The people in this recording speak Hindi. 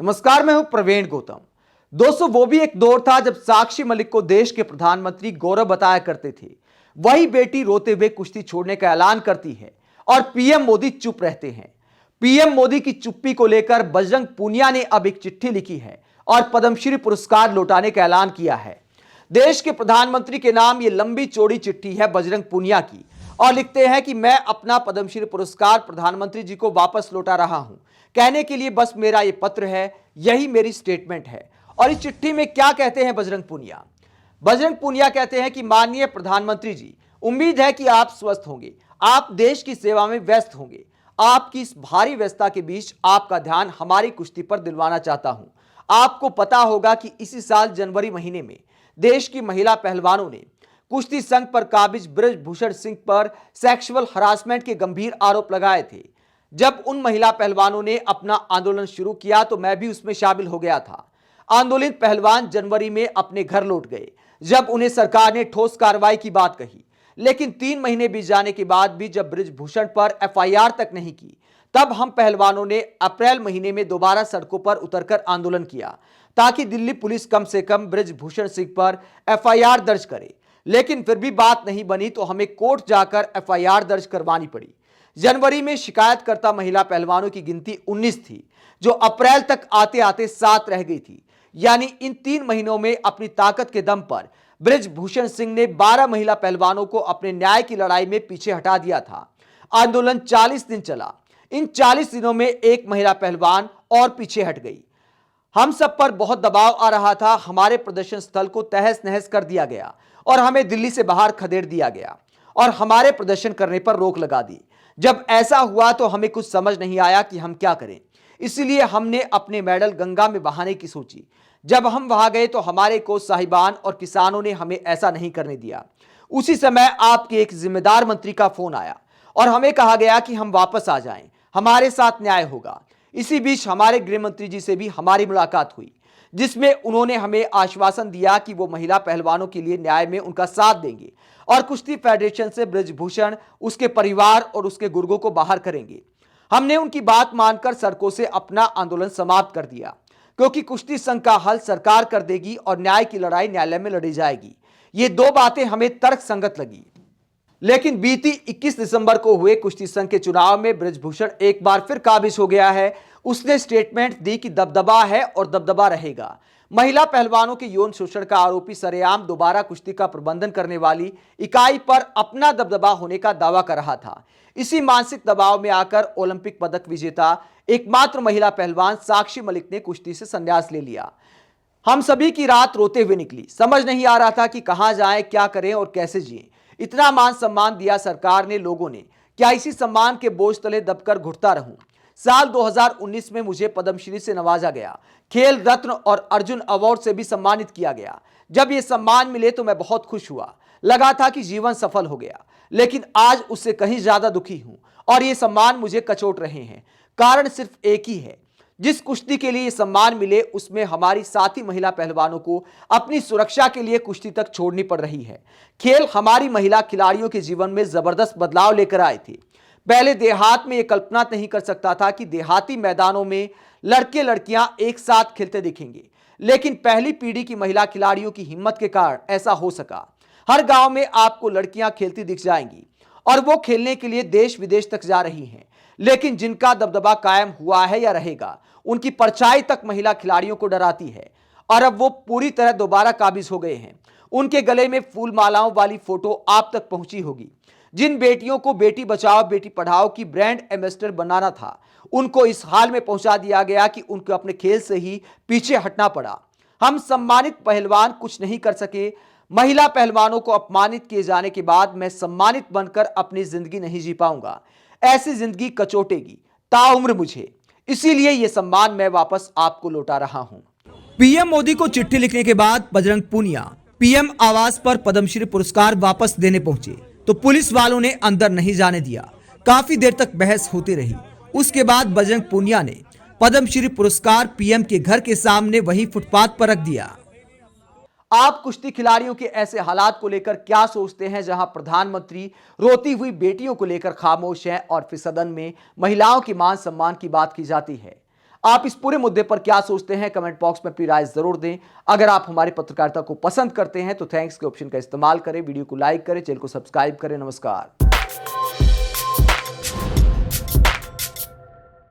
नमस्कार, मैं हूं प्रवीण गौतम। दोस्तों, वो भी एक दौर था जब साक्षी मलिक को देश के प्रधानमंत्री गौरव बताया करते थे। वही बेटी रोते हुए कुश्ती छोड़ने का ऐलान करती है और पीएम मोदी चुप रहते हैं। पीएम मोदी की चुप्पी को लेकर बजरंग पूनिया ने अब एक चिट्ठी लिखी है और पद्मश्री पुरस्कार लौटाने का ऐलान किया है। देश के प्रधानमंत्री के नाम ये लंबी चौड़ी चिट्ठी है बजरंग पूनिया की और लिखते हैं कि मैं अपना पद्मश्री पुरस्कार प्रधानमंत्री जी को वापस लौटा रहा हूं। कहने के लिए बस मेरा ये पत्र है, यही मेरी स्टेटमेंट है। और इस चिट्ठी में क्या कहते हैं बजरंग पूनिया? बजरंग पूनिया कहते हैं कि माननीय प्रधानमंत्री जी, उम्मीद है कि आप स्वस्थ होंगे, आप देश की सेवा में व्यस्त होंगे। आपकी इस भारी व्यस्तता के बीच आपका ध्यान हमारी कुश्ती पर दिलवाना चाहता हूं। आपको पता होगा कि इसी साल जनवरी महीने में देश की महिला पहलवानों ने कुश्ती संघ पर काबिज ब्रजभूषण सिंह पर सेक्सुअल हरासमेंट के गंभीर आरोप लगाए थे। जब उन महिला पहलवानों ने अपना आंदोलन शुरू किया तो मैं भी उसमें शामिल हो गया था। आंदोलित पहलवान जनवरी में अपने घर लौट गए जब उन्हें सरकार ने ठोस कार्रवाई की बात कही। लेकिन 3 महीने बीत जाने के बाद भी जब ब्रजभूषण पर एफआईआर तक नहीं की, तब हम पहलवानों ने अप्रैल महीने में दोबारा सड़कों पर उतरकर आंदोलन किया ताकि दिल्ली पुलिस कम से कम ब्रजभूषण सिंह पर एफआईआर दर्ज करे। लेकिन फिर भी बात नहीं बनी तो हमें कोर्ट जाकर एफआईआर दर्ज करवानी पड़ी। जनवरी में शिकायतकर्ता महिला पहलवानों की गिनती 19 थी, जो अप्रैल तक आते आते 7 रह गई थी। यानी इन 3 महीनों में अपनी ताकत के दम पर ब्रजभूषण सिंह ने 12 महिला पहलवानों को अपने न्याय की लड़ाई में पीछे हटा दिया था। आंदोलन 40 दिन चला। इन 40 दिनों में एक महिला पहलवान और पीछे हट गई। हम सब पर बहुत दबाव आ रहा था। हमारे प्रदर्शन स्थल को तहस नहस कर दिया गया और हमें दिल्ली से बाहर खदेड़ दिया गया और हमारे प्रदर्शन करने पर रोक लगा दी। जब ऐसा हुआ तो हमें कुछ समझ नहीं आया कि हम क्या करें। इसलिए हमने अपने मेडल गंगा में बहाने की सोची। जब हम वहां गए तो हमारे कोच साहिबान और किसानों ने हमें ऐसा नहीं करने दिया। उसी समय आपके एक जिम्मेदार मंत्री का फोन आया और हमें कहा गया कि हम वापस आ जाएं, हमारे साथ न्याय होगा। इसी बीच हमारे गृह मंत्री जी से भी हमारी मुलाकात हुई, जिसमें उन्होंने हमें आश्वासन दिया कि वो महिला पहलवानों के लिए न्याय में उनका साथ देंगे और कुश्ती फेडरेशन से ब्रजभूषण, उसके परिवार और उसके गुर्गों को बाहर करेंगे। हमने उनकी बात मानकर सड़कों से अपना आंदोलन समाप्त कर दिया, क्योंकि कुश्ती संघ का हल सरकार कर देगी और न्याय की लड़ाई न्यायालय में लड़ी जाएगी। ये 2 बातें हमें तर्क संगत लगी। लेकिन बीती 21 दिसंबर को हुए कुश्ती संघ के चुनाव में ब्रजभूषण एक बार फिर काबिज हो गया है। उसने स्टेटमेंट दी कि दबदबा है और दबदबा रहेगा। महिला पहलवानों के यौन शोषण का आरोपी सरेआम दोबारा कुश्ती का प्रबंधन करने वाली इकाई पर अपना दबदबा होने का दावा कर रहा था। इसी मानसिक दबाव में आकर ओलंपिक पदक विजेता एकमात्र महिला पहलवान साक्षी मलिक ने कुश्ती से संन्यास ले लिया। हम सभी की रात रोते हुए निकली। समझ नहीं आ रहा था कि कहां जाएं, क्या करें और कैसे जिएं। इतना मान सम्मान दिया सरकार ने, लोगों ने, क्या इसी सम्मान के बोझ तले दबकर घुटता रहूं? साल 2019 में मुझे पद्मश्री से नवाजा गया, खेल रत्न और अर्जुन अवार्ड से भी सम्मानित किया गया। जब ये सम्मान मिले तो मैं बहुत खुश हुआ, लगा था कि जीवन सफल हो गया। लेकिन आज उससे कहीं ज्यादा दुखी हूं और ये सम्मान मुझे कचोट रहे हैं। कारण सिर्फ एक ही है, जिस कुश्ती के लिए ये सम्मान मिले उसमें हमारी साथी महिला पहलवानों को अपनी सुरक्षा के लिए कुश्ती तक छोड़नी पड़ रही है। खेल हमारी महिला खिलाड़ियों के जीवन में जबरदस्त बदलाव लेकर आए थे। पहले देहात में यह कल्पना नहीं कर सकता था कि देहाती मैदानों में लड़के लड़कियां एक साथ खेलते दिखेंगे। लेकिन पहली पीढ़ी की महिला खिलाड़ियों की हिम्मत के कारण ऐसा हो सका। हर गांव में आपको लड़कियां खेलती दिख जाएंगी और वो खेलने के लिए देश विदेश तक जा रही हैं। लेकिन जिनका दबदबा कायम हुआ है या रहेगा, उनकी परछाई तक महिला खिलाड़ियों को डराती है और अब वो पूरी तरह दोबारा काबिज हो गए हैं। उनके गले में फूल मालाओं वाली फोटो आप तक पहुंची होगी। जिन बेटियों को बेटी बचाओ बेटी पढ़ाओ की ब्रांड एम्बेसडर बनाना था, उनको इस हाल में पहुंचा दिया गया कि उनको अपने खेल से ही पीछे हटना पड़ा। हम सम्मानित पहलवान कुछ नहीं कर सके। महिला पहलवानों को अपमानित किए जाने के बाद मैं सम्मानित बनकर अपनी जिंदगी नहीं जी पाऊंगा। ऐसी जिंदगी कचोटेगी ताउम्र मुझे। इसीलिए यह सम्मान मैं वापस आपको लौटा रहा हूं। पीएम मोदी को चिट्ठी लिखने के बाद बजरंग पूनिया पीएम आवास पर पद्मश्री पुरस्कार वापस देने पहुंचे तो पुलिस वालों ने अंदर नहीं जाने दिया। काफी देर तक बहस होती रही। उसके बाद बजरंग पूनिया ने पद्मश्री पुरस्कार पीएम के घर के सामने वही फुटपाथ पर रख दिया। आप कुश्ती खिलाड़ियों के ऐसे हालात को लेकर क्या सोचते हैं, जहां प्रधानमंत्री रोती हुई बेटियों को लेकर खामोश हैं और फिर सदन में महिलाओं के मान सम्मान की बात की जाती है? आप इस पूरे मुद्दे पर क्या सोचते हैं, कमेंट बॉक्स में अपनी राय जरूर दें। अगर आप हमारी पत्रकारिता को पसंद करते हैं तो थैंक्स के ऑप्शन का इस्तेमाल करें, वीडियो को लाइक करें, चैनल को सब्सक्राइब करें। नमस्कार।